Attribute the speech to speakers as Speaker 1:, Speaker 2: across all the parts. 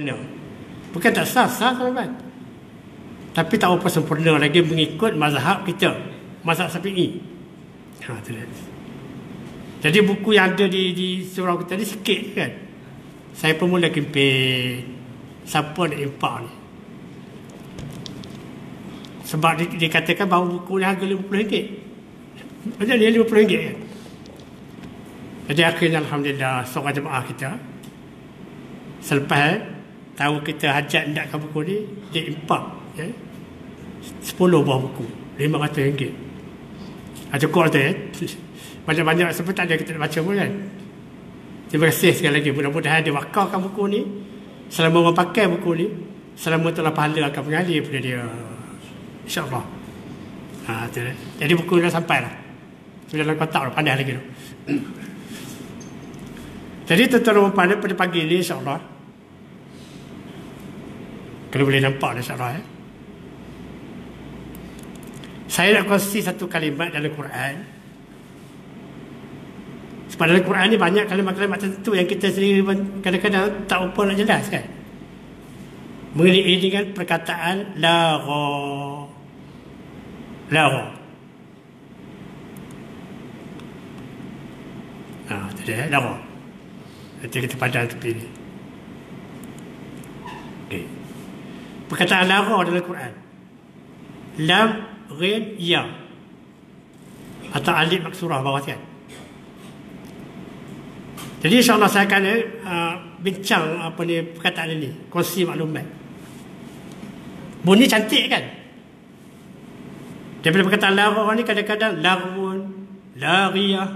Speaker 1: No. Bukan tak sah tuan-tuan. Tapi tak apa sempurna lagi mengikut mazhab kita, mazhab Syafi'i. Jadi buku yang ada di surau kita ni sikit kan. Saya pun mula kempen siapa nak impak ni. Sebab dikatakan bahawa buku ni harga RM50. Macam ni RM50 kan. Jadi akhirnya Alhamdulillah seorang jemaah kita selepas tahu kita hajat hendakkan buku ni, dia impak 10 buah buku RM500. Cukup tu banyak-banyak sebab tak ada kita nak baca pun kan. Terima kasih sekali lagi. Mudah-mudahan dia wakarkan buku ni. Selama orang pakai buku ni, selama telah pahala akan mengalir pada dia, InsyaAllah. Jadi buku dah sampai lah. Dalam kotak dah pandai lagi tu. Jadi tuan-tuan pada pagi ni InsyaAllah, kalau boleh nampak InsyaAllah saya nak kongsi satu kalimat dalam Quran. Sebab dalam Quran ni banyak kalimat-kalimat tertentu yang kita sendiri kadang-kadang tak apa nak jelas kan. Mengenai dengan perkataan lagha. Tadi lagha. Nanti kita pandang tepi ni. Okay. Perkataan lagha dalam Quran. Lam, ghain, ya. Atau alif maksurah bawah kan. Jadi insyaAllah saya akan bincang perkataan ini, kongsi maklumat. Bunyi cantik kan? Daripada perkataan lagha ni kadang-kadang laghun, laghiyah.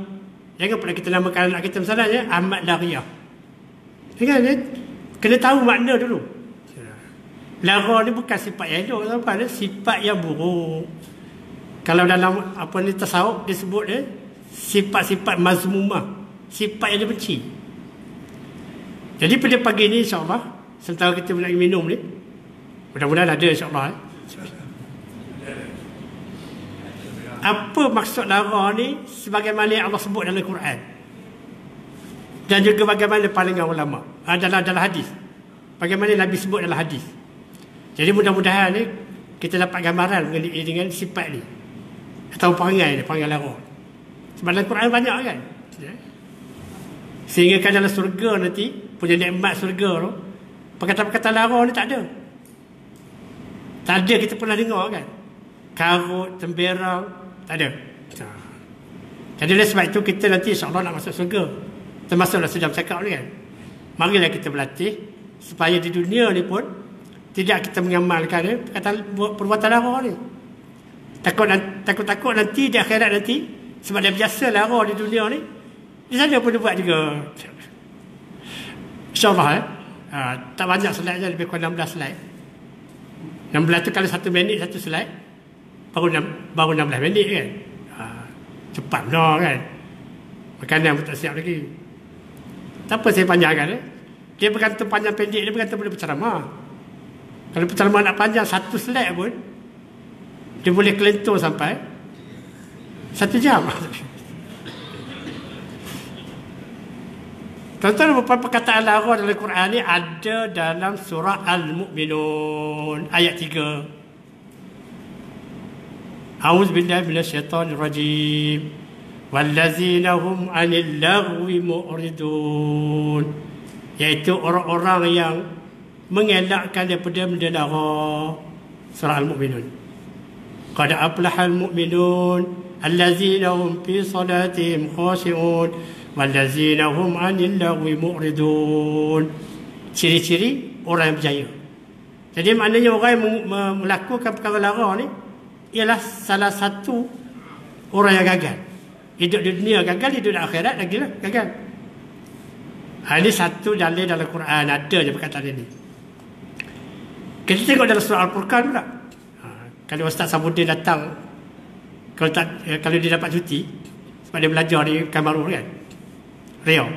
Speaker 1: Jangan pernah kita namakan anak kita misalnya Ahmad Laghiyah. Jangan, kena tahu makna dulu. Lagha ni bukan sifat yang elok, sifat yang buruk. Kalau dalam tasawuf disebut sifat-sifat mazmumah, sifat yang dibenci. Jadi pada pagi ni insyaAllah, sementara kita nak minum ni, mudah-mudahan ada insyaAllah. Apa maksud lagha ni sebagaimana yang Allah sebut dalam Quran, dan juga bagaimana pandangan ulama dalam hadis, bagaimana Nabi sebut dalam hadis. Jadi mudah-mudahan ni kita dapat gambaran mengenai dengan sifat ni atau perangai lagha. Sebab dalam Quran banyak kan. Sehingga kan dalam surga nanti punya nikmat surga tu, perkataan-perkataan lagha ni tak ada. Tak ada kita pernah dengar kan. Karut, temberang, tak ada. Jadi oleh sebab itu kita nanti insyaAllah nak masuk surga. Termasuklah sejam cakap ni kan. Marilah kita berlatih supaya di dunia ni pun tidak kita mengamalkan perbuatan lagha ni. Takut-takut nanti di akhirat nanti, sebab dia biasa lagha di dunia ni, di sana pun dia buat juga. InsyaAllah tak banyak slide je, lebih kurang 16 slide. 16 tu kalau 1 minit 1 slide, baru 16 minit kan. Cepat no kan. Makanan pun tak siap lagi. Tak apa saya panjangkan. Dia bergantung panjang pendek, dia bergantung pada penceramah. Kalau penceramah nak panjang 1 slide pun, dia boleh kelentur sampai 1 jam. Tuan-tuan, beberapa perkataan lagha dalam Quran ni ada dalam surah Al-Mu'minun ayat 3. A'udzubillahi minasyaitonir rajim. Wallazina hum 'anil lagwi mu'ridun. Iaitu orang-orang yang mengelakkan daripada benda lagha. Surah Al-Mu'minun. Qad aflahal mu'minun allazina hum fi salatihim khashi'un wallazina hum 'anil lagwi mu'ridun. Ciri-ciri orang yang berjaya. Jadi maknanya orang yang melakukan perkara lagha ni ialah salah satu orang yang gagal. Hidup di dunia gagal, hidup di akhirat lagi lah gagal. Ini satu dalil dalam Quran, ada je perkataan ini. Kita tengok dalam surah Al-Furqan pula. Kalau Ustaz Sabuddin datang, kalau dia dapat cuti sebab dia belajar di Kamarul kan, Riau,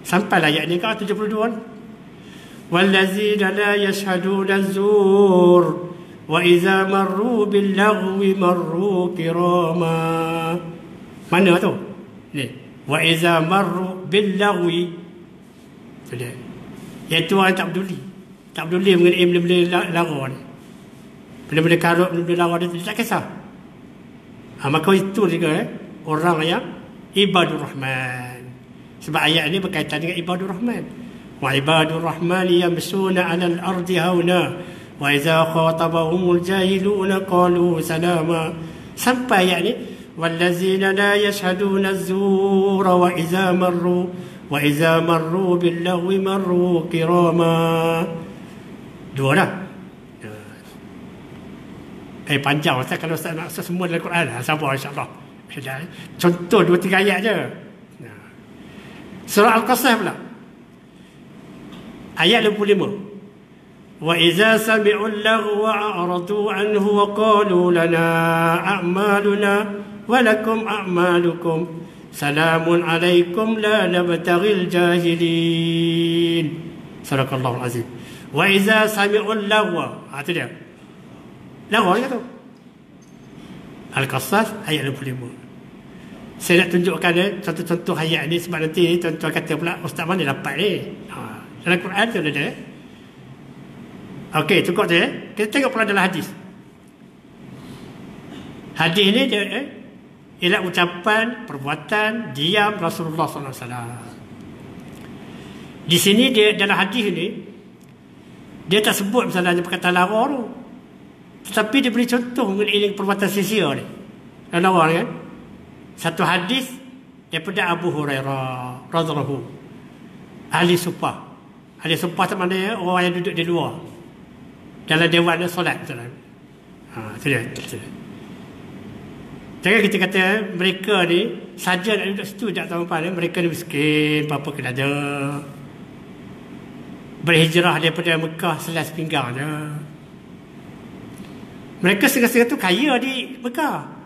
Speaker 1: sampailah ayat ni ke 72. Wallazina la yashhaduna az-zur wa idza marru bil lagwi marru kirama. Mana tu? Ni. Wa idza marru bil lagwi. Iaitu orang tak peduli. Tak peduli mengenai benda-benda lara ni. Benda-benda karut, benda-benda lara dia tak kisah. Maka itu juga orang yang ibadur rahman. Sebab ayat ini berkaitan dengan ibadur rahman. Wa ibadur rahman yamsuna 'alal ardi hauna wa idza khatabahumul jahiluna qalu salama. Sampai ayat ni wallazina la yashhaduna az-zura wa idza marru bil lagwi marru kirama. Dua dah. Panjang Ustaz kalau Ustaz nak semua dalam Quran. Sabar insya-Allah. Contoh 2-3 ayat je. Surah Al-Qasas pula. Ayat 25. Wa idza sami'u al-laghwa a'radu 'anhu wa qalu lana a'maluna wa lakum a'malukum salamun 'alaikum la nabtaghil jahilin. Sadaqallahul azim. Wa idza sami'u al-laghwa. Itu dia. Lawa kata. Al-Qasas ayat 25. Saya nak tunjukkan contoh-contoh ayat ni sebab nanti tuan-tuan kata pula ustaz mana dapat ni. Dalam Quran tu ada. Okey, cukup tu ya. Kita tengok pula dalam hadis. Hadis ni dia ialah ucapan, perbuatan, diam Rasulullah sallallahu alaihi wasallam. Di sini dia dalam hadis ni dia tak sebut misalnya perkataan lara tu. Tetapi dia beri contoh mengenai perbuatan sia-sia ni. Lara ni kan. Satu hadis daripada Abu Hurairah radhiyallahu ahli sumpah. Ahli sumpah tu maknanya orang yang duduk di luar dalam dewan solat betul kan. Itu dia. Jangan kita kata mereka ni saja nak duduk situ tak tahu apa ni, mereka ni miskin, apa-apa kena ada. Berhijrah daripada Mekah selas pinggang je. Mereka setengah-setengah tu kaya di Mekah.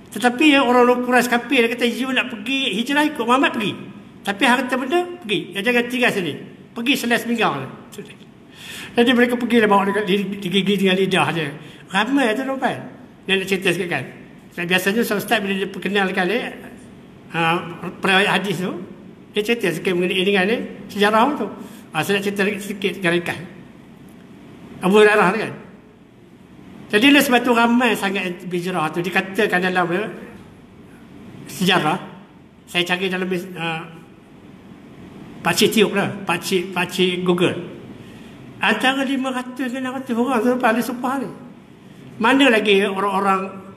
Speaker 1: Tetapi orang Quraisy kafir dia kata you nak pergi hijrah ikut Muhammad pergi. Tapi harta benda pergi. Jangan tinggal sini. Pergi selas pinggang. Jadi mereka pergi lah bawa digigit dengan lidah je. Ramai tu tuan-tuan. Dia nak cerita sikit kan. Biasanya ustaz bila dia perkenalkan periwayat hadis tu, dia cerita sikit mengenai dengan ni sejarah tu. Saya nak cerita sikit ringkas. Abu Hurairah kan. Jadi sebab tu ramai sangat berhijrah tu dikatakan dalam sejarah. Saya cari dalam pakcik tiup lah, pakcik Google. Antara 500 dan 600 orang tu ahli sumpah ni. Mana lagi orang-orang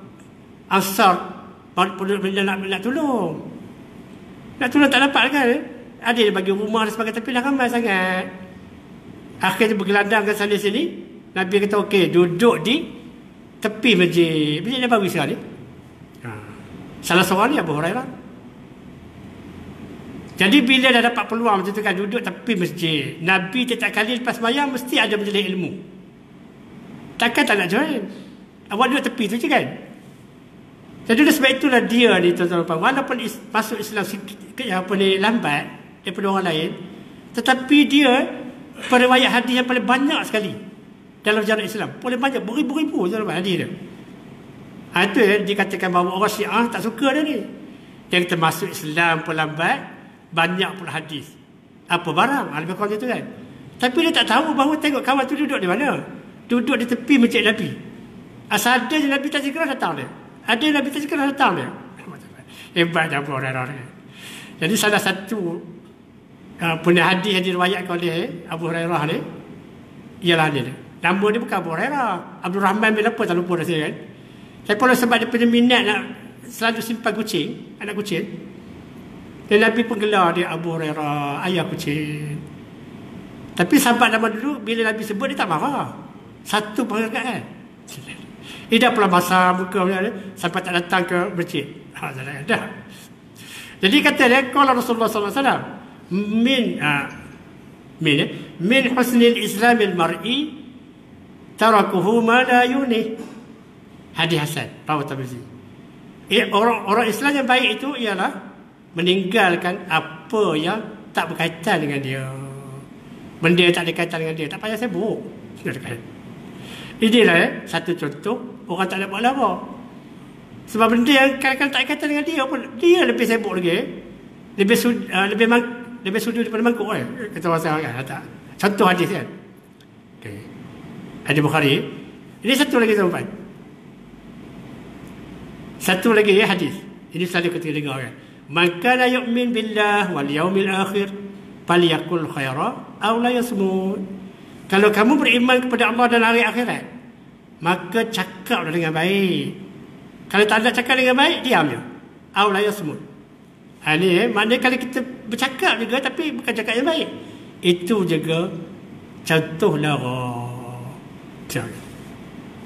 Speaker 1: Ansar nak tolong. Nak tolong tak dapat kan? Ada yang bagi rumah dan sebagainya, tapi dah ramai sangat. Akhirnya bergelandang ke sana sini. Nabi kata okey, duduk di tepi masjid. Masjid Nabawi sekali. Salah seorang ni Abu Hurairah. Jadi bila dah dapat peluang macam tu kan, duduk tepi masjid. Nabi setiap kali lepas sembahyang mesti ada majlis ilmu. Takkan tak nak join. Awak duduk tepi tu je kan. Jadi sebab itulah dia ni tuan-tuan, walaupun masuk Islam sikit apa ni lambat daripada orang lain, tetapi dia periwayat hadis yang paling banyak sekali dalam sejarah Islam. Paling banyak, beribu-ribu tuan-tuan hadis dia. Itu dikatakan bahawa orang Syiah tak suka dia ni. Dia kata masuk Islam pun lambat, banyak pula hadis. Apa barang? Lebih kurang macam tu kan. Tapi dia tak tahu bahawa tengok kawan tu duduk di mana. Duduk di tepi masjid Nabi. Asal ada je Nabi tak segera datang dia. Ada Nabi tak segera datang dia. Hebat Abu Hurairah ni. Jadi salah satu punya hadis yang diriwayatkan oleh Abu Hurairah ni ialah ni. Nama dia bukan Abu Hurairah. Abdul Rahman bin apa tak lupa dah saya kan. Saya pun sebab dia punya minat nak selalu simpan kucing, anak kucing. Dan Nabi pun gelar dia Abu Hurairah, ayah kucing. Tapi sahabat zaman dulu bila Nabi sebut dia tak marah. Satu penghargaan. Dia dah pula basah muka sampai tak datang ke masjid. Dah. Jadi kata dia, kalau Rasulullah SAW min husnil islamil mar'i tarakuhu ma la yunih. Hadis hasan rawat Tirmizi. Orang Islam yang baik itu ialah meninggalkan apa yang tak berkaitan dengan dia. Benda yang tak ada kaitan dengan dia, tak payah sibuk. Inilah satu contoh orang tak nak buat apa. Sebab benda yang kadang-kadang tak kaitan dengan dia pun, dia lebih sibuk lagi. Lebih sudu daripada mangkuk kata orang kan. Tak. Contoh hadis kan. Okay. Hadis Bukhari. Ini satu lagi tuan-tuan. Satu lagi ya hadis. Ini selalu kita dengar kan. Man kana yu'min billah wal yaumil akhir falyakul khaira aw la yasmut. Kalau kamu beriman kepada Allah dan hari akhirat, maka cakaplah dengan baik. Kalau tak ada cakap dengan baik, diam je. Aw la yasmut. Ini maknanya kalau kita bercakap juga tapi bukan cakap yang baik, itu juga contoh lara.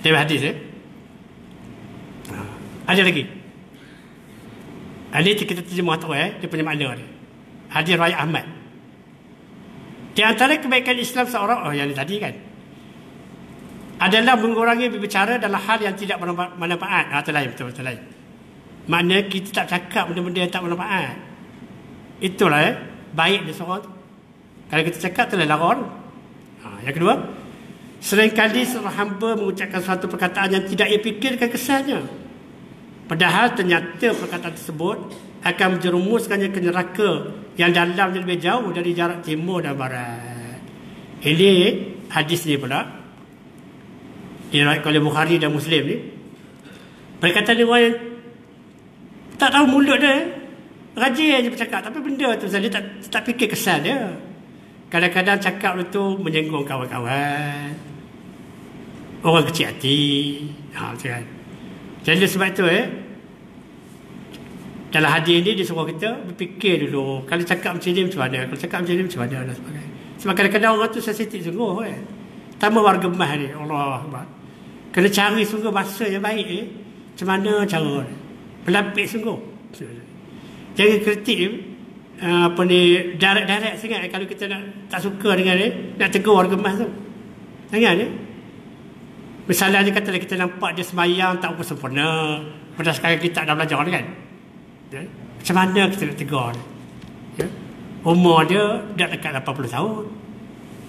Speaker 1: Dia hadis Ada lagi. Ini kita terjemah tahu dia punya makna dia. Hadis riwayat Ahmad. Di antara kebaikan Islam seorang, yang tadi kan, adalah mengurangi berbicara dalam hal yang tidak bermanfaat. Betul lain. Maknanya kita tak cakap benda-benda yang tak bermanfaat. Itulah baik dia seorang tu. Kalau kita cakap tu adalah lara tu. Yang kedua, seringkali seorang hamba mengucapkan suatu perkataan yang tidak ia fikirkan kesannya, padahal ternyata perkataan tersebut akan menjerumuskannya ke neraka yang dalamnya lebih jauh dari jarak timur dan barat. Ini hadis ni pula diriwayatkan oleh Bukhari dan Muslim ni. Perkataan dia tak tahu mulut dia, rajin je bercakap, tapi benda tu dia tak fikir kesan dia. Kadang-kadang cakap itu menyinggung kawan-kawan, orang kecil hati. Kan. Jadi sebab itu dalam hadis ini dia suruh kita berfikir dulu. Kalau cakap macam ni macam mana, kalau cakap macam ni macam mana dan sebagainya. Sebab kadang-kadang orang tu sensitif sungguh tambah warga gemah ni. Allah Akbar. Kena cari sungguh bahasa yang baik macam mana cara ni. Pelapis sungguh. Jangan kritik direct sangat kalau kita tak suka dengan dia, nak tegur warga gemah tu. Jangan misalnya dia kata kita nampak dia semayang tak sempurna, berdasarkan kita dah belajar kan. Macam mana kita nak tegur dia? Umur dia dah dekat 80 tahun.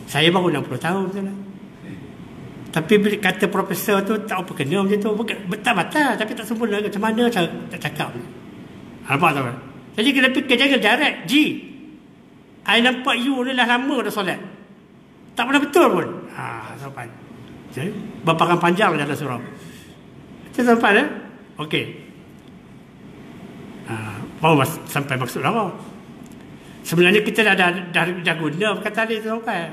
Speaker 1: Saya baru 60 tahun betul lah. Tapi bila kata profesor tu tak apa kena macam tu, betul-betul tapi tak sempurna. Macam mana cara tak cakap ni? Nampak tak? Jadi kena fikir, jangan direct. I nampak you ni dah lama dah solat, tak pernah betul pun. Sampai berpakan panjang dalam surau. Itu sampai okey. Baru sampai maksud apa? Sebenarnya kita dah guna perkataan ni sampai.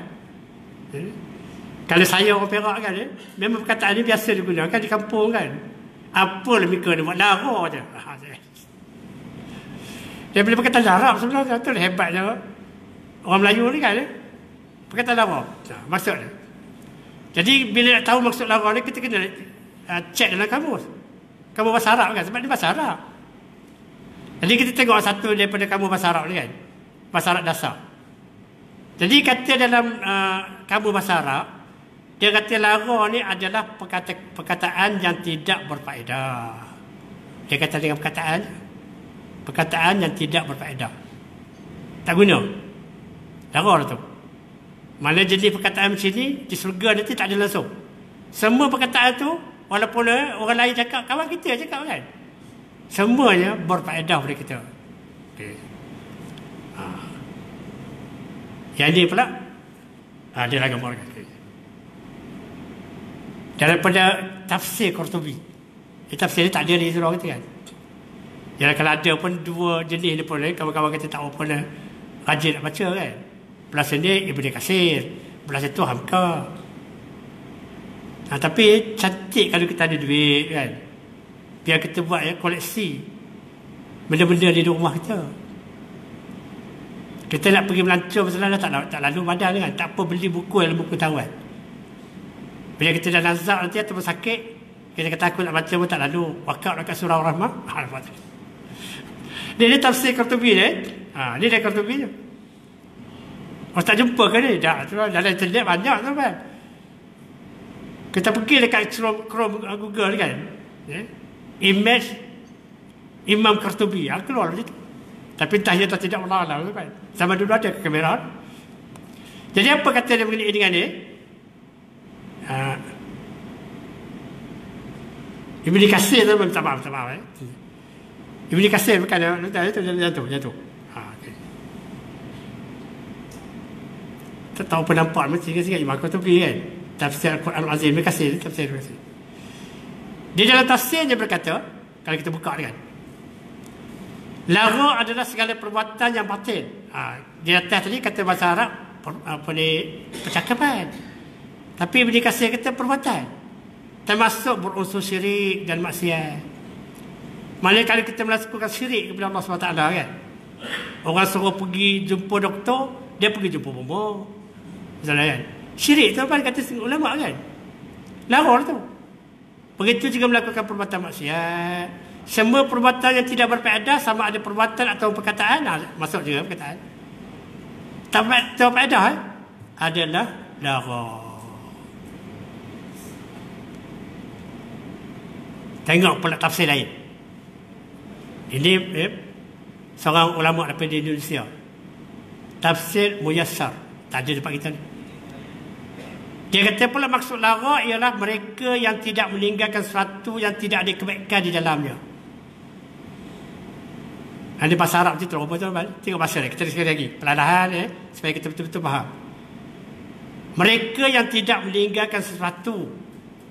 Speaker 1: Kalau saya orang Perak kan, memang perkataan ni biasa digunakan di kampung kan. Apa lebih ke dia buat lara je. Dia boleh perkataan Arab sebenarnya, tu hebatnya orang Melayu ni kan. Perkataan lara. Maksud dia. Jadi bila nak tahu maksud lara ni, kita kena cek dalam kamus. Kamus bahasa Arab kan, sebab dia bahasa Arab. Jadi kita tengok satu daripada kamus bahasa Arab ni kan, bahasa Arab dasar. Jadi kata dalam kamus bahasa Arab, dia kata lara ni adalah perkataan yang tidak berfaedah. Dia kata dengan perkataan yang tidak berfaedah, tak guna. Lara tu. Mana jenis perkataan macam ni di syurga nanti tak ada langsung. Semua perkataan tu walaupun orang lain cakap, kawan kita cakap kan, semuanya berfaedah pada kita. Okay. Yang ni pula dia lagi gambarkan daripada tafsir Qurtubi. Tafsir ni tak ada di surau kita kan. Jadi kalau ada pun dua jenis ni pun kawan-kawan kita tak pernah rajin nak baca kan. Belah sini Ibnu Katsir, belah situ Hamka. Tapi cantik kalau kita ada duit kan, biar kita buat koleksi benda-benda di rumah kita. Kita nak pergi melancong misalnya tak lalu badan kan, tak apa beli buku dalam buku tawan. Bila kita dah nazak nanti atau sakit, kita kata aku nak baca pun tak lalu. Wakaf dekat surah Rahmah. Dia tafsir Qurtubi ni. Ni dia Qurtubi je. Orang tak jumpa ke ni? Dah, dalam internet banyak tu kan. Kita pergi dekat Chrome Google kan. Image Imam Qurtubi. Keluar macam tu. Tapi entah ya atau tidak Allah lah kan. Sama dulu ada kamera. Jadi apa kata dia mengenai dengan ni? Ibnu Katsir tu minta maaf. Ibnu Katsir bukan jatuh. Okay. Tak tahu penampak mesti sikit Imam Qurtubi kan. Tafsir Al-Quran Al-Azim dia kasih tafsir dia kasih. Dia dalam tafsir dia berkata, kalau kita buka kan, laghu adalah segala perbuatan yang batil. Di atas tadi kata bahasa Arab apa ni, percakapan. Tapi dia kasih kata perbuatan. Termasuk berunsur syirik dan maksiat. Maksudnya kalau kita melakukan syirik kepada Allah SWT kan, orang suruh pergi jumpa doktor, dia pergi jumpa bomoh. Misalnya kan, syirik tu apa kata ulama kan, larang tu. Begitu juga melakukan perbuatan maksiat. Semua perbuatan yang tidak berfaedah, sama ada perbuatan atau perkataan, masuk juga perkataan, tak berfaedah adalah larang. Tengok pula tafsir lain. Ini seorang ulama daripada Indonesia, Tafsir Muyassar, tak ada tempat kita ni. Dia kata pula maksud lara ialah mereka yang tidak meninggalkan sesuatu yang tidak ada kebaikan di dalamnya. Ada bahasa Arab tu terlalu betul. Tengok bahasa ni, kita sekali lagi perlahan supaya kita betul-betul faham. Mereka yang tidak meninggalkan sesuatu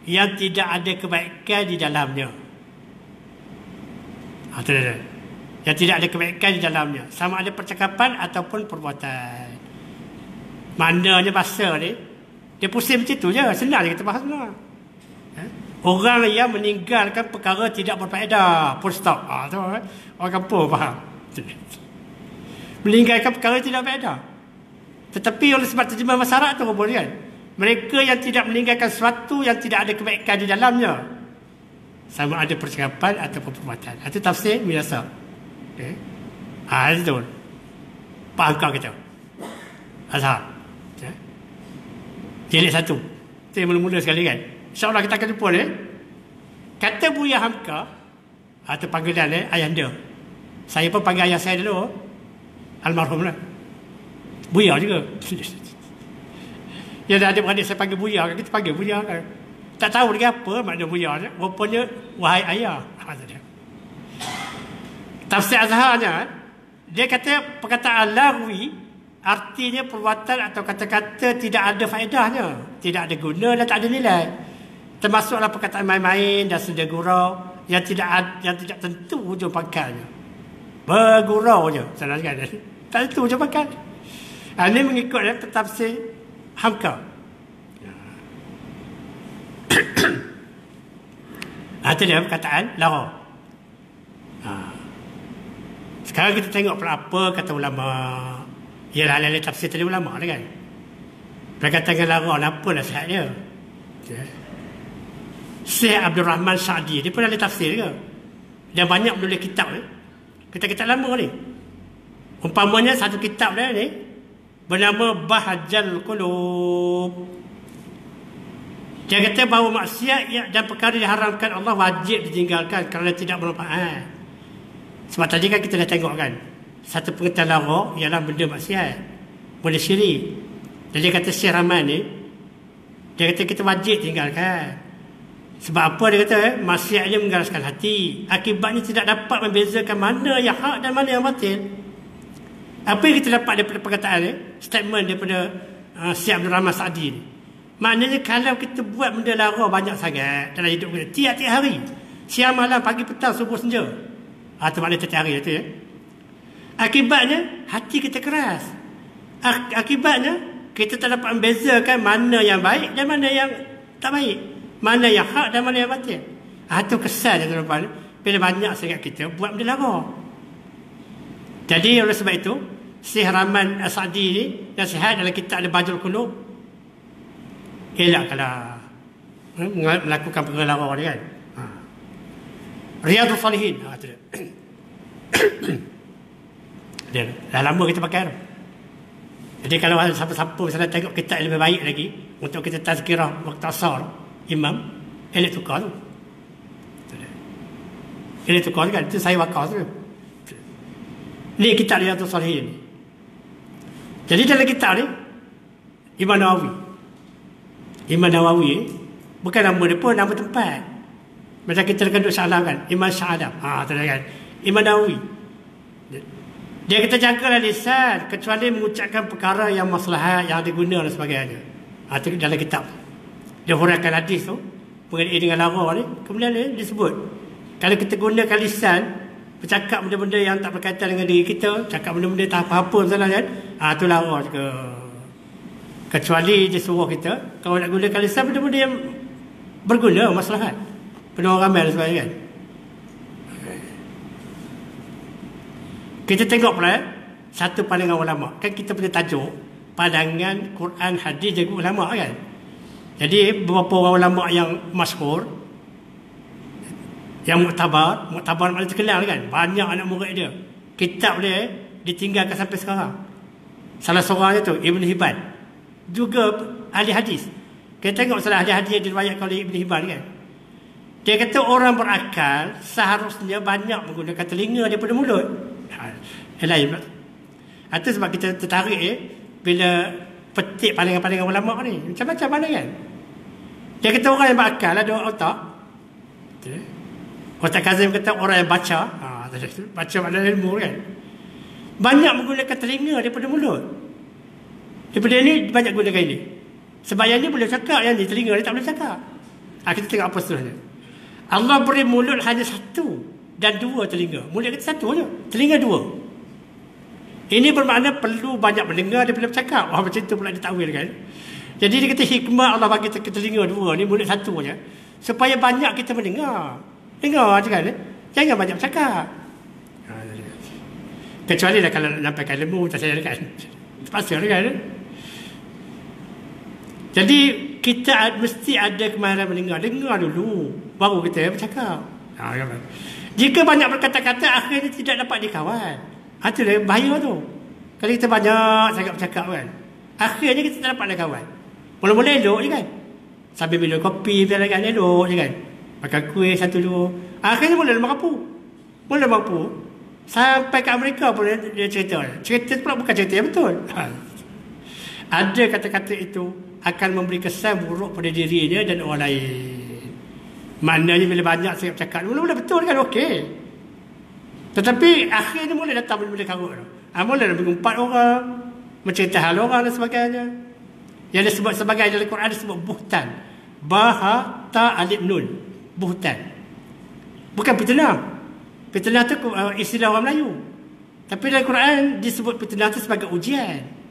Speaker 1: yang tidak ada kebaikan di dalamnya. Yang tidak ada kebaikan di dalamnya, sama ada percakapan ataupun perbuatan. Maknanya bahasa ni, dia pusing macam tu je, senang je kita bahas sebenarnya. Orang yang meninggalkan perkara tidak berfaedah, full stop. Tu, orang kampung faham. Meninggalkan perkara tidak berfaedah. Tetapi oleh sebab terjemah masyarakat tu boleh kan, mereka yang tidak meninggalkan sesuatu yang tidak ada kebaikan di dalamnya, sama ada percakapan ataupun perbuatan. Itu tafsir biasa. Okay. Itu faham kau kita Azhar jilid 1. Saya mula-mula sekali kan, InsyaAllah kita akan jumpa ni. Kata Buya Hamka, atau panggilan ayahanda. Saya pun panggil ayah saya dulu, almarhum lah, Buya juga. Ya dah ada beradik saya panggil Buya, kita panggil Buya kan. Tak tahu lagi apa makna Buya ni. Rupanya wahai ayah. Tafsir Azharnya, dia kata perkataan lagwi artinya perbuatan atau kata-kata tidak ada faedahnya, tidak ada guna dan tak ada nilai. Termasuklah perkataan main-main dan senda gurau yang tidak tentu hujung pangkalnya. Bergurau je, senang kan? Tak tentu hujung pangkal. Ini mengikut tafsir Hamka. Itu dia perkataan lara. Sekarang kita tengok apa kata ulama. Ialah alih-alih tafsir tadi ulama lah kan. Perkataan lara, apa nasihat dia? Syekh Abdul Rahman Sa'di, dia pun ada tafsir ke? Dia banyak menulis kitab ni. Kitab-kitab lama ni. Umpamanya satu kitab dia ni bernama Bahjal Qulub. Dia kata bahawa maksiat dan perkara diharamkan Allah wajib ditinggalkan kerana tidak bermanfaat. Sebab tadi kan kita dah tengok kan, satu pengetahuan lara ialah benda maksiat, benda syirik. Jadi dia kata Syekh Rahman ni, dia kata kita wajib tinggalkan. Sebab apa dia kata? Maksiatnya menggaraskan hati. Akibatnya tidak dapat membezakan mana yang hak dan mana yang batil. Apa yang kita dapat daripada perkataan ni, statement daripada Syekh Abdul Rahman Sa'di ni, maknanya kalau kita buat benda lara banyak sangat dalam hidup kita, tiap-tiap hari, siang malam, pagi petang, subuh senja, itu maknanya tiap-tiap hari itu ya. Akibatnya hati kita keras. Akibatnya kita tak dapat membezakan mana yang baik dan mana yang tak baik, mana yang hak dan mana yang batil. Itu kesan yang tuan-tuan, bila banyak sangat kita buat benda lara. Jadi oleh sebab itu Syekh Rahman As-Sa'di ni nasihat dalam kitab Al-Bahjul Qulub, elaklah melakukan perkara lara ni kan. Riyadhus Salihin, tu dia. Dia dah lama kita pakai tu. Jadi kalau ada siapa-siapa misalnya tengok kitab yang lebih baik lagi untuk kita tazkirah mukhtasar Imam, elok tukar tu. Elok tukar kan, itu saya wakar tu. Ni kitab Riyadhus Salihin. Jadi dalam kitab ni Imam Nawawi bukan nama dia pun, nama tempat. Macam kita dekat duduk Shah Alam kan, Imam Shah Alam. Tu kan Imam Nawawi. Dia kata jagalah lisan kecuali mengucapkan perkara yang maslahat, yang ada guna dan sebagainya. Itu dalam kitab. Dia huraikan hadis tu mengenai dengan lara ni. Kemudian dia disebut kalau kita gunakan lisan bercakap benda-benda yang tak berkaitan dengan diri kita, cakap benda-benda tak apa-apa misalnya kan, itu lara juga. Kecuali dia suruh kita kalau nak gunakan lisan benda-benda yang berguna, maslahat, penolong ramai dan sebagainya kan. Kita tengok pula satu pandangan ulama. Kan kita punya tajuk pandangan Quran, hadis dan ulama kan. Jadi beberapa orang ulama yang masyhur, yang muktabar maknanya terkenal kan. Banyak anak murid dia. Kitab dia ditinggalkan sampai sekarang. Salah seorangnya tu Ibn Hibban. Juga ahli hadis. Kita tengok salah ahli hadis yang diriwayatkan oleh Ibn Hibban kan. Dia kata orang berakal seharusnya banyak menggunakan telinga daripada mulut. Lain pula. Itu sebab kita tertarik bila petik pandangan-pandangan ulama ni. Macam-macam pandangan. Dia kata orang yang berakal ada otak. Ustaz Kazim kata orang yang baca. Baca makna ilmu kan. Banyak menggunakan telinga daripada mulut. Daripada ni banyak gunakan ini. Sebab yang ni boleh cakap, yang ni telinga dia tak boleh cakap. Kita tengok apa seterusnya. Allah beri mulut hanya satu dan dua telinga. Mulut kita satu je, telinga dua. Ini bermakna perlu banyak mendengar daripada bercakap. Macam tu pula ditakwil kan. Jadi dia kata hikmah Allah bagi telinga dua ni, mulut satu je, supaya banyak kita mendengar. Dengar je kan. Jangan banyak bercakap. Kecuali lah kalau nak nampakkan ilmu macam saya kan. Terpaksa kan. Jadi kita mesti ada kemahiran mendengar. Dengar dulu baru kita bercakap. Jika banyak berkata-kata akhirnya tidak dapat dikawal. Itulah bahaya tu. Kalau kita banyak cakap-cakap kan, akhirnya kita tak dapat dikawal. Mula-mula elok je kan. Sambil minum kopi kan, elok je kan. Makan kuih satu dua. Akhirnya mula mampu. Sampai ke Amerika pun dia cerita. Cerita pula bukan cerita yang betul. Ada kata-kata itu akan memberi kesan buruk pada dirinya dan orang lain. Maknanya bila banyak saya cakap, mula-mula betul kan, okey. Tetapi akhirnya mula datang benda-benda karut. Mula nak mengumpat orang, mencerita hal orang dan sebagainya. Yang disebut sebagai dalam Quran disebut buhtan. Baha ta alif nun. Buhtan. Bukan fitnah. Fitnah tu istilah orang Melayu. Tapi dalam Quran disebut fitnah tu sebagai ujian.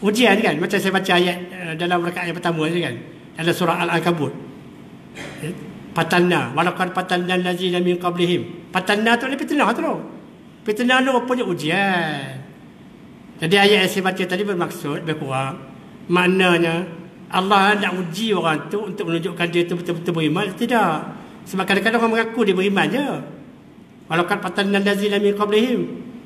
Speaker 1: Ujian kan, macam saya baca ayat dalam rakaat yang pertama je kan, dalam surah Al-Ankabut. Patanna walaqad patanna allazina min qablihim. Patanna tu ni fitnah tu. Fitnah tu rupanya ujian. Jadi ayat yang saya baca tadi bermaksud lebih kurang maknanya Allah nak uji orang tu untuk menunjukkan dia tu betul-betul beriman. Tidak. Sebab kadang-kadang orang mengaku dia beriman je. Walaqad patanna allazina min qablihim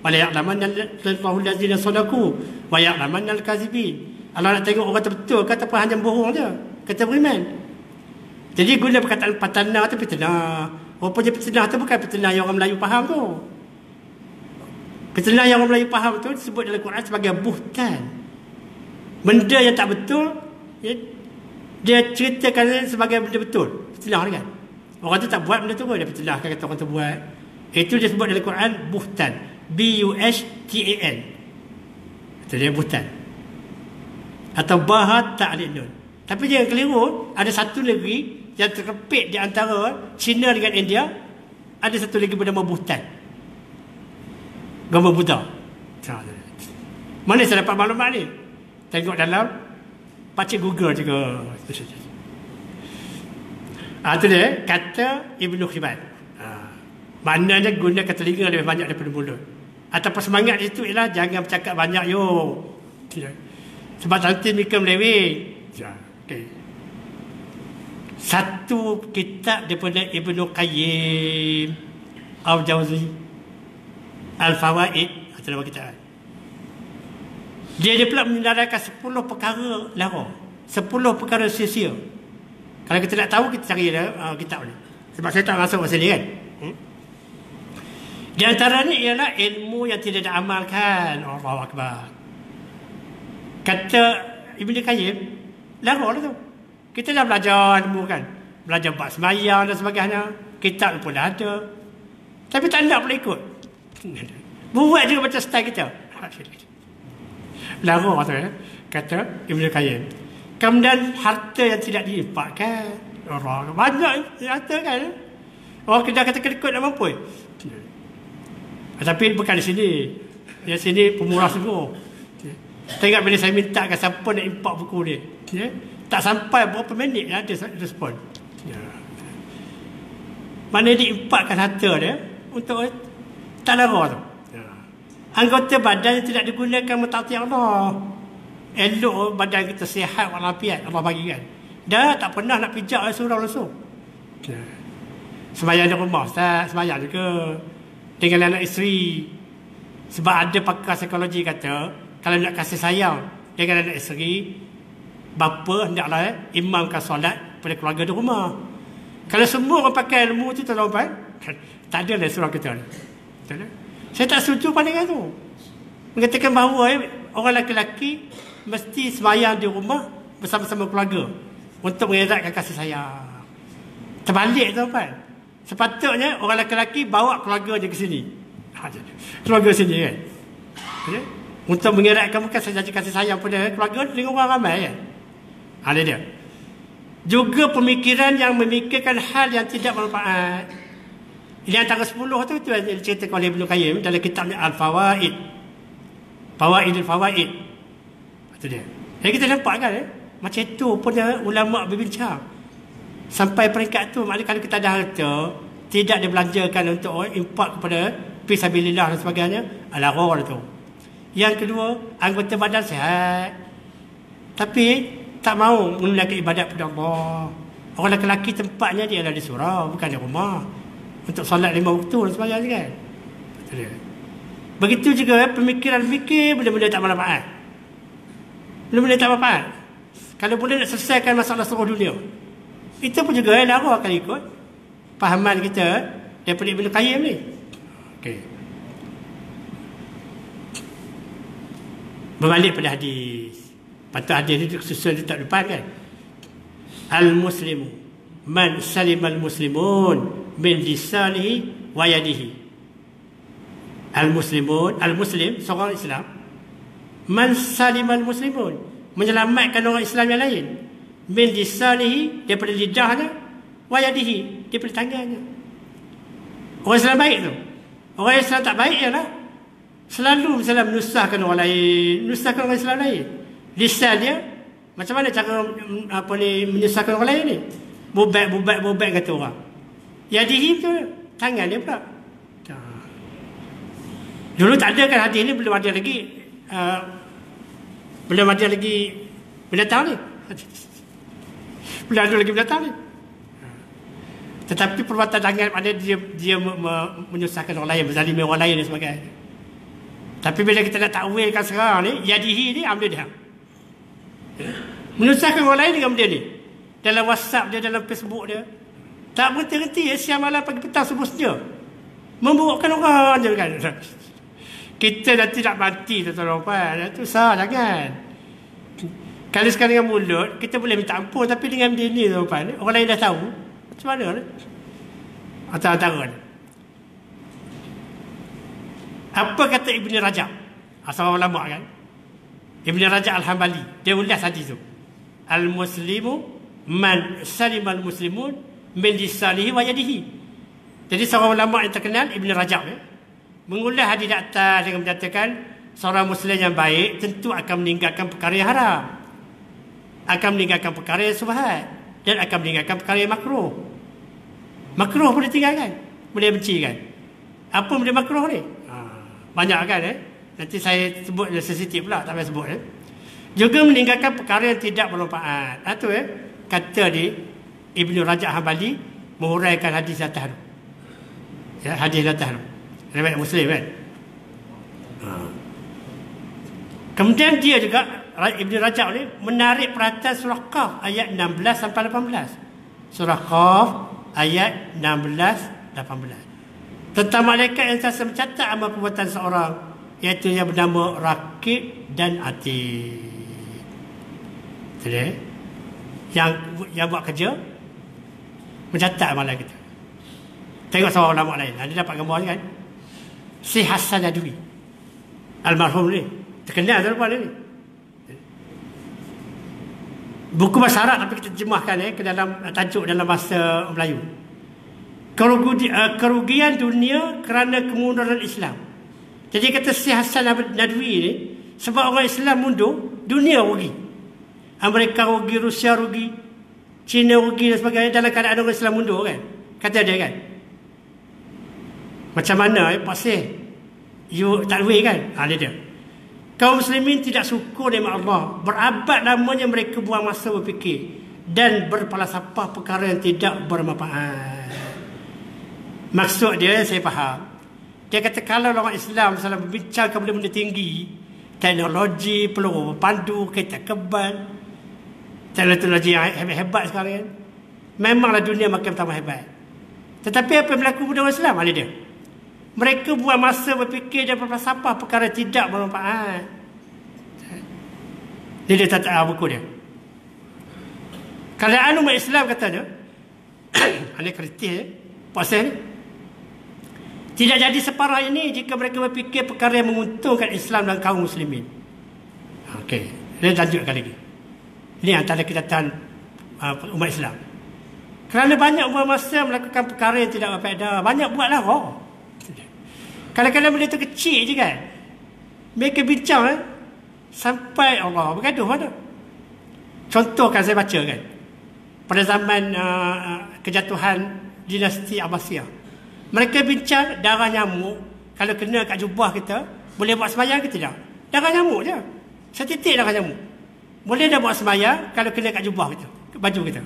Speaker 1: wa la ya'lamanna allazina sadaqu wa ya'lamanna al-kazibin. Allah nak tengok orang betul ke ataupun hanya bohong je kata beriman. Jadi guna perkataan patanah tu fitnah. Rupanya fitnah tu bukan fitnah yang orang Melayu faham tu. Fitnah yang orang Melayu faham tu disebut dalam Quran sebagai buhtan. Benda yang tak betul, dia ceritakan sebagai benda betul. Fitnah kan. Orang tu tak buat benda tu pun dia fitnahkan kata orang tu buat. Itu disebut dalam Quran buhtan. B-U-H-T-A-N. Itu dia buhtan. Atau bahat ta'lid nun. Tapi jangan keliru, ada satu negeri yang terkepit di antara China dengan India, ada satu lagi bernama Bhutan. Gambar Buddha. Mana saya dapat maklumat ni? Tengok dalam, baca Google juga. Itu dia, kata Ibn Hibban. Maknanya gunakan telinga lebih banyak daripada mulut. Ataupun semangat itu ialah jangan bercakap banyak yo. Sebab nanti mereka melewet. Okay. Satu kitab daripada Ibnu Qayyim Al-Jauzi Al-Fawaid atau nama kitab. Dia pula menyadarkan 10 perkara lara, 10 perkara sia-sia. Kalau kita nak tahu, kita cari kitab ni. Sebab saya tak masuk pasal ni kan. Di antaranya ialah ilmu yang tidak diamalkan. Allahu Akbar. Kata Ibnu Qayyim, lara lah tu. Kita dah belajar ilmu kan. Belajar bab sembahyang dan sebagainya. Kitab pun dah ada. Tapi tak nak pula ikut. Buat juga macam style kita. Lara tu kata Ibn Qayyim. Kemudian harta yang tidak diinfakkan. Orang banyak harta kan. Orang kena kata kedekut nak mampu. Tapi bukan di sini. Di sini pemurah semua. Tengok bila saya minta ke siapa nak impak buku dia. Ya? Tak sampai berapa minit ada respon. Ya. Mana diimpakkan harta dia untuk tak lara tu. Ya. Anggota badan yang tidak digunakan mentaati Allah. Elok badan kita sihat walafiat Allah bagi kan. Dah tak pernah nak pijak surau langsung. Ya. Sembahyang di rumah Ustaz, sembahyang juga dengan anak isteri. Sebab ada pakar psikologi kata kalau nak kasih sayang dengan anak isteri, bapa hendaklah imamkan solat pada keluarga di rumah. Kalau semua orang pakai ilmu tu tuan-tuan, tak ada lah surau kita. Saya tak setuju pandangan tu. Mengatakan bahawa orang lelaki mesti sembahyang di rumah bersama-sama keluarga untuk mengeratkan kasih sayang. Terbalik tuan-tuan. Sepatutnya orang lelaki bawa keluarga dia ke sini. Keluarga sini kan. Ya? Untuk mengeratkan bukan saja kasih sayang pada keluarga dengan orang ramai kan. Ada dia. Juga pemikiran yang memikirkan hal yang tidak bermanfaat. Ini antara 10 tu yang diceritakan oleh Ibn Qayyim dalam kitabnya Al-Fawaid. Fawaidul Fawaid. Itu dia. Jadi kita nampak kan macam itu pun ulama berbincang. Sampai peringkat tu maknanya kalau kita ada harta tidak dibelanjakan untuk impak kepada fisabilillah dan sebagainya, alaror tu. Yang kedua, anggota badan sihat tapi tak mau menunaikan ibadat kepada Allah. Orang lelaki tempatnya dia ada di surau, bukan di rumah. Untuk solat 5 waktu dan sebagainya kan. Begitu juga pemikiran fikir benda-benda tak bermanfaat. Benda-benda tak bermanfaat. Kalau boleh nak selesaikan masalah seluruh dunia, itu pun juga lara akan ikut fahaman kita daripada Ibn Qayyim ni. Okey. Berbalik pada hadis. Patut hadis ni susun letak depan kan. Al-muslimu man salimal muslimun min lisanihi wa yadihi. Al-muslimun, al-muslim seorang Islam, man salimal muslimun, menyelamatkan orang Islam yang lain, min lisanihi daripada lidahnya, wa yadihi daripada tangannya. Orang Islam baik tu. Orang Islam tak baik ialah selalu misalnya menusahkan orang lain, menusahkan orang Islam lain. Lisan dia macam mana cara menyusahkan orang lain ni? Bobek kata orang. Yadihi tu tangan dia pula. Dulu tak ada kan hadis ni, belum ada lagi binatang ni. Belum ada lagi binatang ni. Tetapi perbuatan tangan ada dia menyusahkan orang lain, menzalimi orang lain dan sebagainya. Tapi bila kita nak takwilkan sekarang ni, yadihi ni ambil dia. Menyusahkan orang lain dengan benda ni. Dalam WhatsApp dia, dalam Facebook dia. Tak berhenti-henti siang malam pagi petang subuh senja. Memburukkan orang je kan. Kita dah tidak mati tuan-tuan. Itu sah jangan. Kalau sekarang dengan mulut kita boleh minta ampun, tapi dengan benda ni tuan-tuan, orang lain dah tahu. Macam mana ni? Antara-antara ni. Apa kata Ibn Rajab? Asal ulama kan? Ibn Rajab Al-Hambali, dia ulas hadis tu. Al-muslimu man salimal muslimun min lisanihi wa yadihi. Jadi seorang ulama yang terkenal, Ibn Rajab mengulas hadis di atas dengan menyatakan seorang muslim yang baik tentu akan meninggalkan perkara yang haram, akan meninggalkan perkara yang subhat, dan akan meninggalkan perkara yang makruh. Makruh boleh tinggalkan, boleh benci kan. Apa benda makruh ni? Banyak kan nanti saya sebut sensitif pula, tak payah sebut Juga meninggalkan perkara yang tidak bermanfaat. Itu kata di Ibn Rajab Hambali menguraikan hadis atas tu. Ya, hadis atas tu. Riwayat Muslim kan. Kemudian dia juga Ibn Rajab ni menarik perhatian surah Qaf ayat 16 sampai 18. Surah Qaf ayat 16 18. Tentang malaikat yang sentiasa mencatat amal perbuatan seorang, iaitu yang bernama Raqib dan Atid. Jadi, yang buat kerja mencatat amalan kita. Tengok seorang ulama lain, ada dapat gambar kan? Si Hasan Nadwi. almarhum ni. Terkenal tuan-tuan ni. Buku bahasa Arab tapi kita terjemahkan ke dalam tajuk dalam bahasa Melayu. Kerugian dunia kerana kemunduran Islam. Jadi kata Syekh Hasan Nadwi ni, sebab orang Islam mundur, dunia rugi. Amerika rugi, Rusia rugi, China rugi dan sebagainya dalam keadaan orang Islam mundur kan. Kata dia kan. Macam mana Pak Syekh? You takwil kan? Dia. Kaum muslimin tidak syukur nikmat Allah. Berabad lamanya mereka buang masa berfikir dan berpalasapah perkara yang tidak bermanfaat. Maksud dia saya faham. Dia kata kalau orang Islam misalnya berbincangkan benda-benda tinggi, teknologi, peluru pandu, kereta kebal, teknologi yang hebat-hebat sekarang kan, memanglah dunia makin tambah hebat. Tetapi apa yang berlaku pada orang Islam? Dia. Mereka buang masa berfikir dan berpalasapah perkara tidak bermanfaat. Dia tak tahu buku dia. Keadaan umat Islam katanya, ini kritis puasa ni, tidak jadi separah ini jika mereka berfikir perkara yang menguntungkan Islam dan kaum muslimin. Okey, dia lanjutkan lagi. Ini antara kenyataan umat Islam. Kerana banyak buang masa melakukan perkara yang tidak berfaedah, banyak buatlah roh. Kadang-kadang benda tu kecil je kan. Mereka bincang sampai Allah bergaduh mana. Contoh kan saya baca kan. Pada zaman kejatuhan dinasti Abbasiyah. Mereka bincang darah nyamuk. Kalau kena kat jubah kita, boleh buat sembahyang ke tidak? Darah nyamuk je. Setitik darah nyamuk. Boleh dah buat sembahyang kalau kena kat jubah kita, baju kita.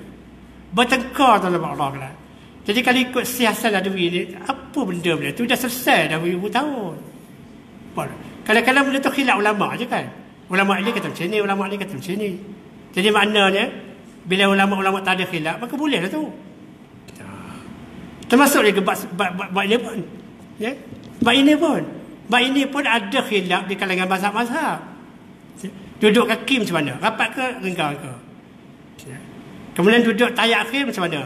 Speaker 1: Bertengkar tu Allah Allah. Jadi kalau ikut siasat Nadwi ni, apa benda tu dah selesai dah beribu tahun. Kadang-kadang benda tu khilaf ulama' je kan. Ulama' ni kata macam ni, ulama' ni kata macam ni. Jadi maknanya, bila ulama'-ulama' tak ada khilaf, maka boleh lah tu. Termasuk dia bab ini pun. Ya? Bab ini pun ada khilaf di kalangan mazhab-mazhab. Duduk kaki macam mana? Rapat ke, renggang ke? Ya? Kemudian duduk tayak akhir macam mana?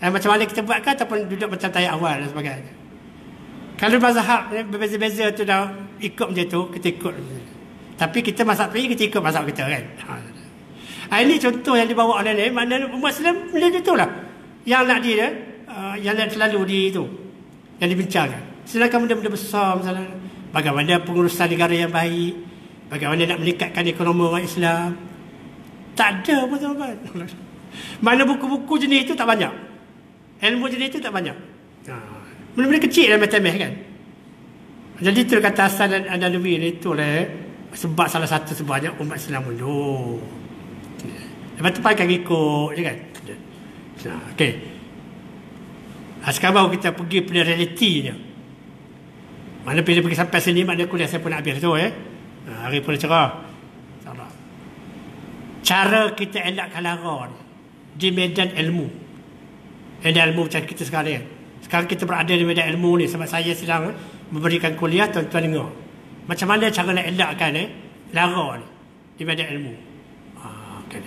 Speaker 1: Macam mana kita buat kan ataupun duduk macam tayak awal dan sebagainya. Kalau mazhab berbeza-beza tu dah ikut macam tu, kita ikut. Tapi kita mazhab ni kita ikut mazhab kita kan. Ini contoh yang dibawa oleh ni, maknanya umat Islam boleh itulah. Yang nak dia yang nak selalu di itu yang dibincangkan. Sedangkan benda-benda besar misalnya bagaimana pengurusan negara yang baik, bagaimana nak meningkatkan ekonomi orang Islam, tak ada pun tuan-tuan. Mana buku-buku jenis itu tak banyak. Ilmu jenis itu tak banyak. Benda-benda kecil dalam matematik kan. Jadi itu kata Hasan An-Nadwi ni itulah sebab salah satu sebabnya umat Islam mundur. Lepas tu pakai ikut je kan. Okey. Sekarang baru kita pergi pada realitinya. Mana bila pergi sampai sini maknanya kuliah saya pun nak habis tu hari pun cerah. InsyaAllah. Cara kita elakkan lara di medan ilmu. Medan ilmu macam kita sekarang. Sekarang kita berada di medan ilmu ni sebab saya sedang memberikan kuliah, tuan-tuan dengar. Macam mana cara nak elakkan lara ni di medan ilmu. Okay.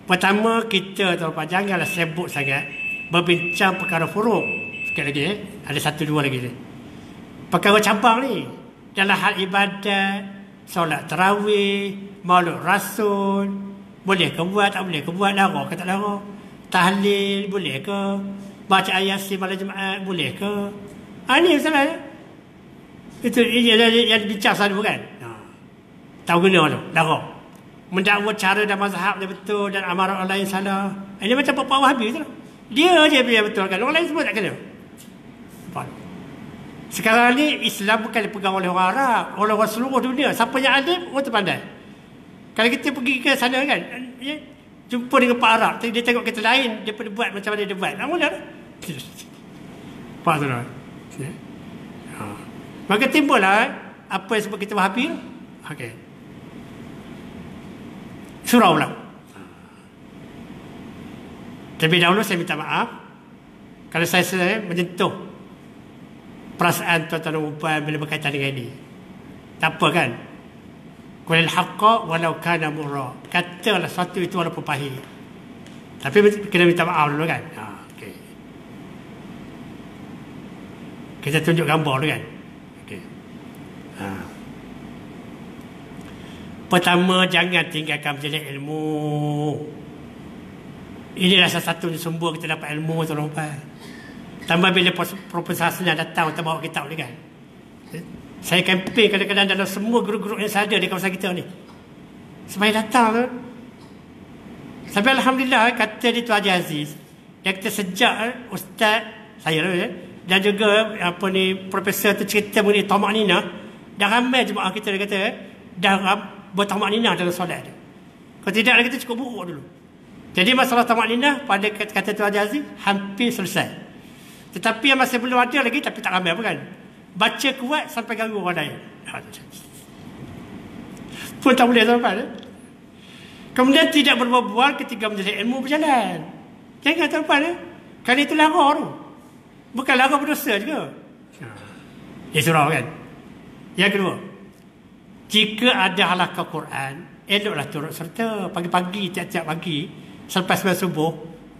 Speaker 1: Pertama kita tuan-tuan janganlah sibuk sangat berbincang perkara furuk. Sekali lagi ada satu dua lagi ni. Perkara cabang ni dalam hal ibadat, solat tarawih, maulud rasul, boleh ke buat, tak boleh ke buat, lara ke tak lara, tahlil boleh ke, baca ayat Yasin malam Jumaat boleh ke. Ini masalah itu yang bincang selalu kan. Tahu guna tu lara, mendakwa cara dan mazhab dia betul dan amaran orang lain salah. Ini macam Pak Wahabi tu lah. Dia je yang betul kan, orang lain semua tak kena. Sekarang ni Islam bukan dipegang oleh orang Arab, oleh orang seluruh dunia. Siapa yang alim, orang terpandai. Kalau kita pergi ke sana kan, jumpa dengan Pak Arab, dia tengok kita lain, dia pun buat macam mana dia buat. Tak boleh lah. Pak tu lah. Maka timbullah apa yang sebut kita Wahabi. Okey. Surau pula. Terlebih dahulu saya minta maaf kalau saya menyentuh perasaan tuan-tuan dan puan bila berkaitan dengan ini. Tak apa kan? Qulil haqqa walau kana murra. Katalah sesuatu itu walaupun pahit. Tapi kena minta maaf dulu kan? Okey. Kita tunjuk gambar tu kan. Okay. Pertama, jangan tinggalkan majlis ilmu. Inilah salah satu sumber kita dapat ilmu, tuan-tuan. Tambah bila Profesor Hasnah datang, kita bawa kitab ni kan. Saya kempen kadang-kadang dalam semua grup-grup yang saya ada di kawasan kita ni. Supaya datang tu. Sampai Alhamdulillah, kata dia Tuan Haji Aziz, yang kita sejak Ustaz, saya lah dan juga Profesor tu cerita mengenai tamak nina, dah ramai jemaah kita dia kata, dah bertamak nina dalam solat dia. Kalau tidak, kita cukup buruk dulu. Jadi masalah tamak nina pada kata Tuan Haji Aziz, hampir selesai. Tetapi yang masih belum ada lagi, tapi tak ramai apa kan. Baca kuat sampai ganggu orang lain. Pun tak boleh sampai. Kemudian tidak berbual ketika menjadi ilmu berjalan. Jangan tuan-tuan. Kerana itu lara tu. Bukan lara berdosa juga. Dia surau kan. Yang kedua, jika ada halaqah Quran, eloklah turut serta. Pagi-pagi, tiap-tiap pagi, selepas sembahyang subuh,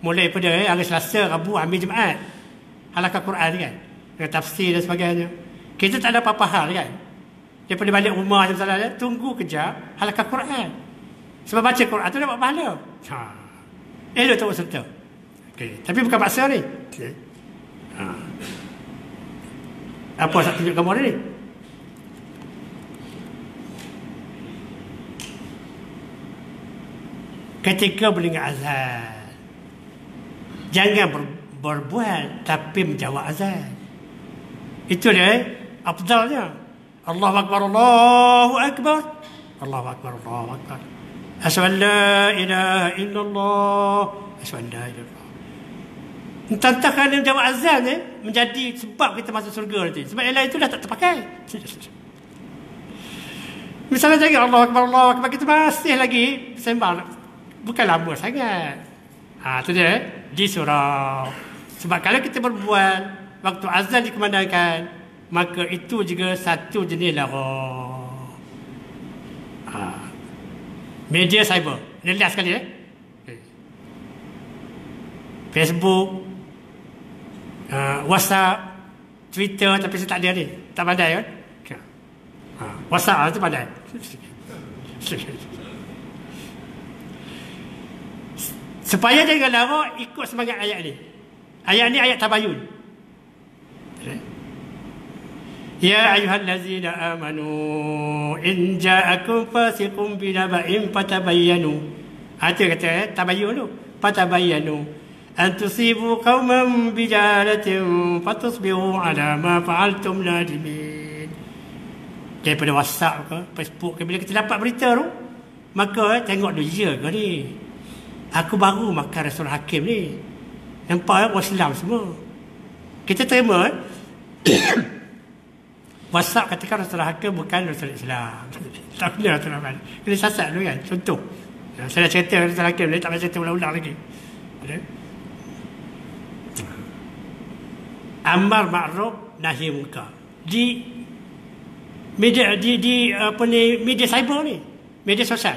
Speaker 1: mulai pada hari Selasa, Rabu, Khamis, Jumaat, halaqah Quran kan, dengan tafsir dan sebagainya. Kita tak ada apa-apa hal kan. Daripada balik rumah macam salah, tunggu kejap halaqah Quran. Sebab baca Quran tu dapat pahala. Elok turut serta. Okay. Tapi bukan paksa ni. Okay. Apa saya tunjuk gambar ni? Ketika mendengar azan, jangan berbual tapi menjawab azan. Itu dia afdalnya. Allahu Akbar, Allahu Akbar, Allahu Akbar, Allahu Akbar. Asyhadu an la ilaha illallah, asyhadu an la ilaha illallah. Entah kerana menjawab azan menjadi sebab kita masuk surga nanti. Sebab yang lain itu dah tak terpakai. Misalnya jangan Allahu Akbar, kita masih lagi sembang. Bukan lama sangat. Itu dia di surau. Sebab kalau kita berbual waktu azan dikumandangkan, maka itu juga satu jenis lara. Media cyber. Ini lihat sekali Facebook, WhatsApp, Twitter, tapi saya tak ada ni. Tak pandai kan? WhatsApp tu pandai. Supaya jangan lara, ikut semangat ayat ni. Ayat ni ayat tabayun. Ya ayyuhallazina amanu in ja'akum fasiqun binaba'in fatabayyanu. Itu kata tabayyun tu. Fatabayyanu an tusibu qauman bijalatin fatusbihu ala ma fa'altum nadimin. Daripada WhatsApp ke Facebook ke, bila kita dapat berita tu, maka tengok dulu, ya ke ni, aku baru makan restoran Hakim ni, nampak orang Islam semua. Kita terima WhatsApp katakan restoran Hakim bukan restoran Islam. Tak boleh restoran. Kena sasat dulu kan. Contoh, saya dah cerita restoran Hakim ni, tak payah cerita ulang-ulang lagi. Amar ma'ruf nahi munkar di media media cyber ni, media sosial.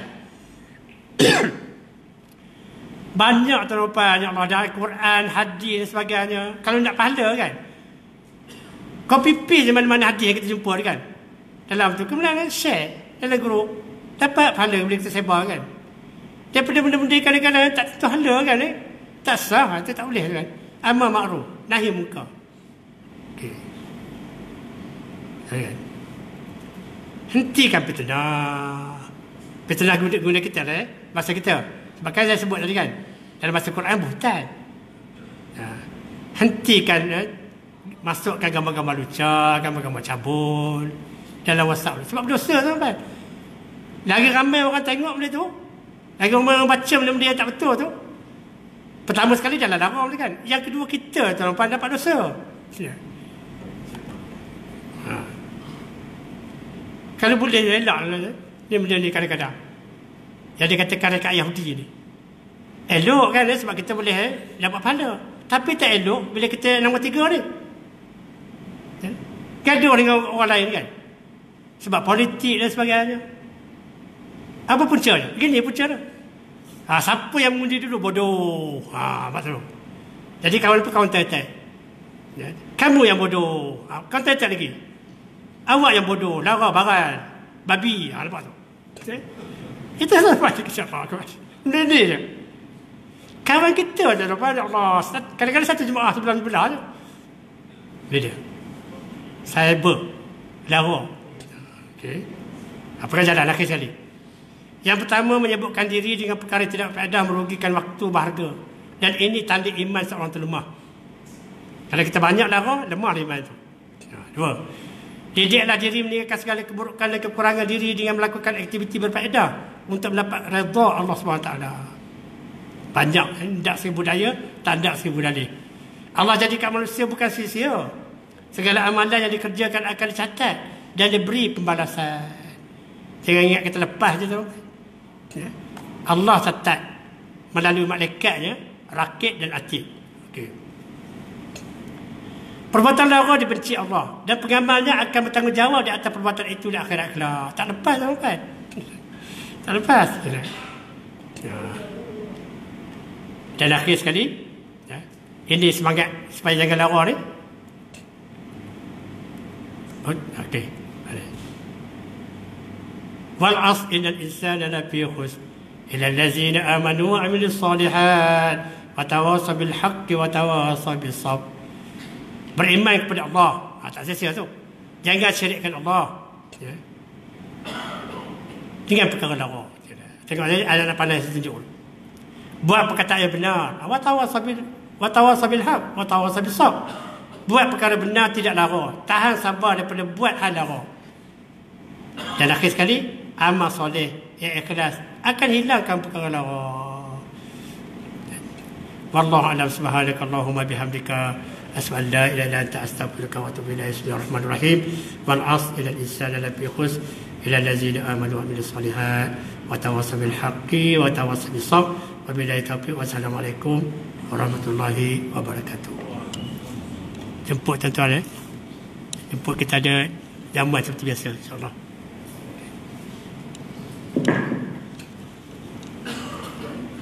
Speaker 1: Banyak tuan-tuan yang Allah dari Quran, hadis dan sebagainya. Kalau nak pahala kan, copy paste mana-mana hadis yang kita jumpa kan, dalam tu kemudian share dalam grup, dapat pahala bila kita sebar kan. Daripada benda-benda kadang-kadang tak tentu pahala kan, tak sah, itu tak boleh kan. Amar ma'ruf nahi munkar. Okey. Kan? Hentikan fitnah. Fitnah guna kita bahasa kita. Sebab kan saya sebut tadi kan, dalam bahasa Quran buhtan. Hentikan masukkan gambar-gambar lucah, gambar-gambar cabul dalam WhatsApp. Sebab berdosa tuan-tuan. Lagi ramai orang tengok benda tu, lagi orang baca benda-benda yang tak betul tu. Pertama sekali dalam larang kan. Yang kedua, kita tuan-tuan dapat dosa. Kalau boleh elak ni benda ni kadang-kadang. Yang dikatakan dekat Yahudi ni, elok kan, sebab kita boleh dapat pahala. Tapi tak elok bila kita nombor 3 ni gaduh dengan orang lain kan, sebab politik dan sebagainya. Apa puncanya? Gini puncanya. Siapa yang mengundi dulu bodoh. Maksud. Jadi kawan tu counter attack. Ya. Kamu yang bodoh. Kan tak lagi. Awak yang bodoh. Lara, baran, babi. Lepas tu. Itu lepas tu siapa? Ini je. Kawan kita ada lepas Allah. Kadang-kadang satu jemaah sebelah-sebelah je. Dia. Cyber. Lara. Okey. Apa jalan akhir sekali. Yang pertama menyebutkan diri dengan perkara tidak faedah merugikan waktu berharga. Dan ini tanda iman seorang terlemah. Kalau kita banyak lara, lemah iman itu. Dua. Didiklah diri meninggalkan segala keburukan dan kekurangan diri dengan melakukan aktiviti berfaedah untuk mendapat redha Allah SWT. Banyak, tak seribu daya, tak ada seribu dalih. Allah jadikan manusia bukan sia-sia. Segala amalan yang dikerjakan akan dicatat dan diberi pembalasan. Jangan ingat kita lepas je tu. Ya. Allah catat melalui malaikatnya, rakib dan atid. Okey. Perbuatan lara dibenci Allah dan pengamalnya akan bertanggungjawab di atas perbuatan itu di akhirat kelak. Tak lepas kan? Tak lepas. Ya. Dan akhir sekali, ya, ini semangat supaya jangan lara ni. Okey. Wal 'asr innal insana lafi khusr illa allazina amanu wa 'amilus solihat wa tawasaw bil haqqi wa tawasaw bis sabr. Beriman kepada Allah. Tak sia-sia tu. Jangan syirikkan Allah. Ya. Dengan perkara lara. Tengok anak pandai saya tunjuk. Buat perkataan yang benar. Wa tawasaw bil haqq wa tawasaw bis sabr. Buat perkara benar, tidak lara. Tahan sabar daripada buat hal lara. Dan akhir sekali, amal soleh yang ikhlas akan hilangkan perkara lara. Wallahu a'lam. Subhanakallahumma bihamdika asyhadu an la ilaha illa anta astaghfiruka wa atubu ilaik. Bismillahirrahmanirrahim. Wal 'asr innal insana lafi khusr illa allazina amanu wa 'amilus solihat wa tawassaw bil haqqi wa tawassaw bis sabr. Wabillahi taufiq. Wassalamualaikum warahmatullahi wabarakatuh. Jemput tuan-tuan. Jemput, kita ada jamuan seperti biasa, insyaAllah.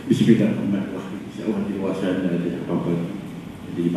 Speaker 2: Bismillahirrahmanirrahim. InsyaAllah di luar sana ada apa-apa. Jadi,